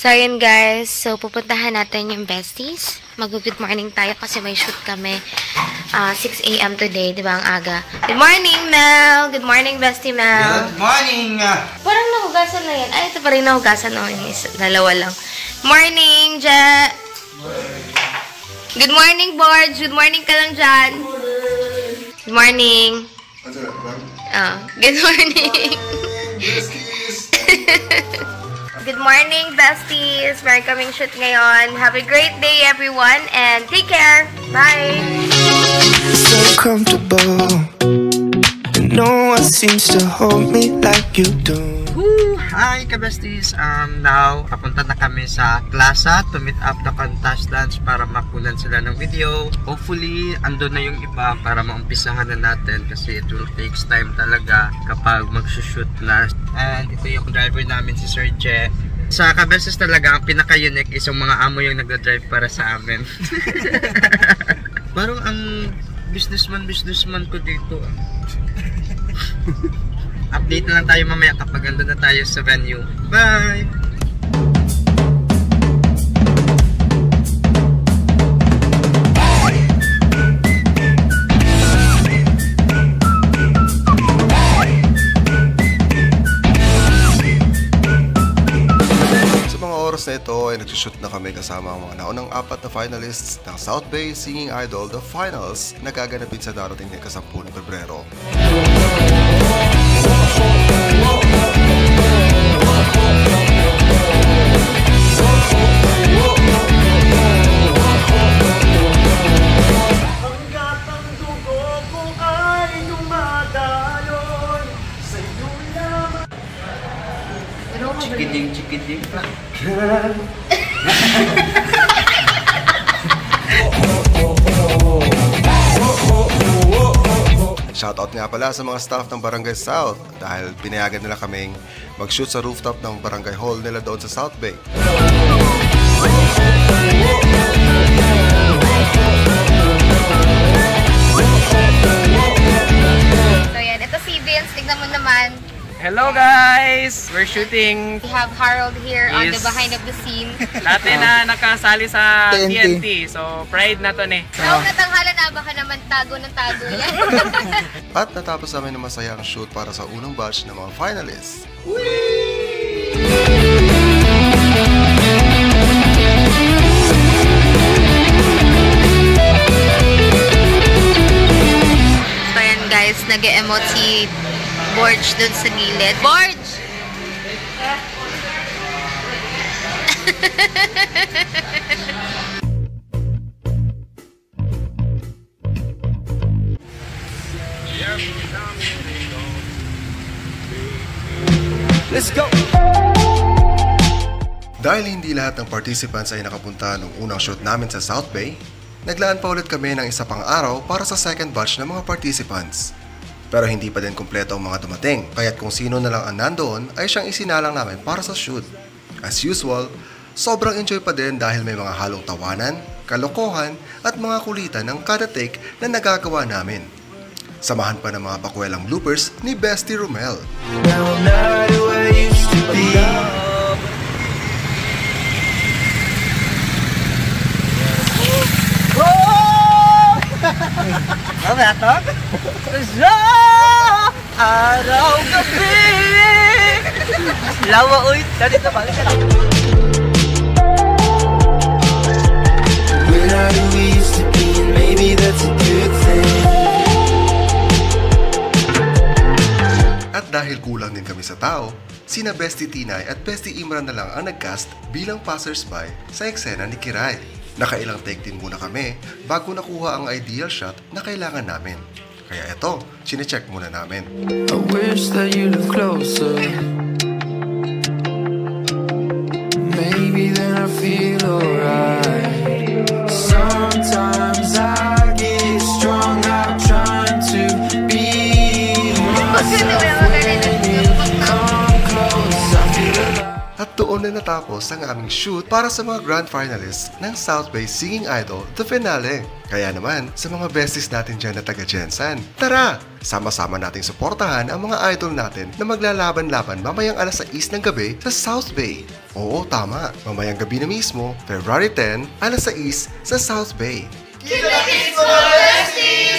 So, yun guys. So, pupuntahan natin yung besties. Mag-good morning tayo kasi may shoot kami. 6 a.m. today, di ba ang aga? Good morning, Mel! Good morning, bestie Mel! Good morning! Parang nahugasan na yan. Ay, ito pa rin nahugasan. Oh, dalawa lang. Morning, Ja! Good morning, Borge! Good morning ka lang dyan! Good morning! Oh, good morning! Good morning, besties! Meron kaming shoot ngayon. Have a great day, everyone, and take care! Bye! So comfortable, and no one seems to hold me like you do. Hi, ka-besties! Now, papunta na kami sa plaza to meet up the contestants para makunan sila ng video. Hopefully, andun na yung iba para maumpisahan na natin kasi it will takes time talaga kapag magsushoot na. And ito yung driver namin, si Sir Je. Sa ka-besties talaga, ang pinaka-unique is yung mga amo yung nagda-drive para sa amin. Parang ang businessman ko dito. Update na lang tayo mamaya kapag andun na tayo sa venue. Bye! Sa mga oras na ito ay nagsushoot na kami kasama ang mga naunang 4 na finalists ng South Bay Singing Idol The Finals na gaganapin sa darating na ika-10 ng Pebrero. Chikiting pa. Shoutout nga pala sa mga staff ng Barangay South dahil pinayagan nila kaming mag-shoot sa rooftop ng Barangay Hall nila doon sa South Bay. So yan, ito si Vince. Tignan mo naman. Hello guys! We're shooting. We have Harold here on the Yes. behind of the scene. Dati na nakasali sa TNT. So, pride na to ne. So, natanghala na baka naman tago ng tago yan. At natapos namin ng masayang shoot para sa unang batch ng mga finalists. So yan guys, nag-emote si Borge dun sa gilid. Borge! Let's go! Dahil hindi lahat ng participants ay nakapunta nung unang shoot namin sa South Bay, naglaan pa ulit kami ng isa pang araw para sa second batch ng mga participants. Pero hindi pa din kumpleto ang mga dumating, kaya't kung sino na lang ang nandoon ay siyang isinalang namin para sa shoot. As usual, sobrang enjoy pa din dahil may mga halong tawanan, kalokohan at mga kulitan ng kada take na nagagawa namin. Samahan pa ng mga pakwelang bloopers ni Bestie Romel. Now I'm not who I used to be. Ano ba ito? Sa araw-gabi! Lawa uy! Ganito ba? We're not who we used to be, and maybe that's a good thing. At dahil kulang din kami sa tao, sina Bestie Tinay at Bestie Imran na lang ang nag-cast bilang passersby sa eksena ni Kiray. Nakailang take din muna kami bago nakuha ang ideal shot na kailangan namin. Kaya eto, chinecheck muna namin. I wish that you look closer. Maybe then I feel alright. Sometimes I get strung out trying to be myself. When you come close, I feel alive. At doon doon na natapos ang aming shoot para sa mga grand finalists ng South Bay Singing Idol The Finale. Kaya naman, sa mga besties natin dyan na taga Jensan, tara! Sama-sama nating suportahan ang mga idol natin na maglalaban-laban mamayang alas 6 ng gabi sa South Bay. Oo, tama. Mamayang gabi na mismo, February 10, alas 6 sa South Bay. Keep the kids for besties!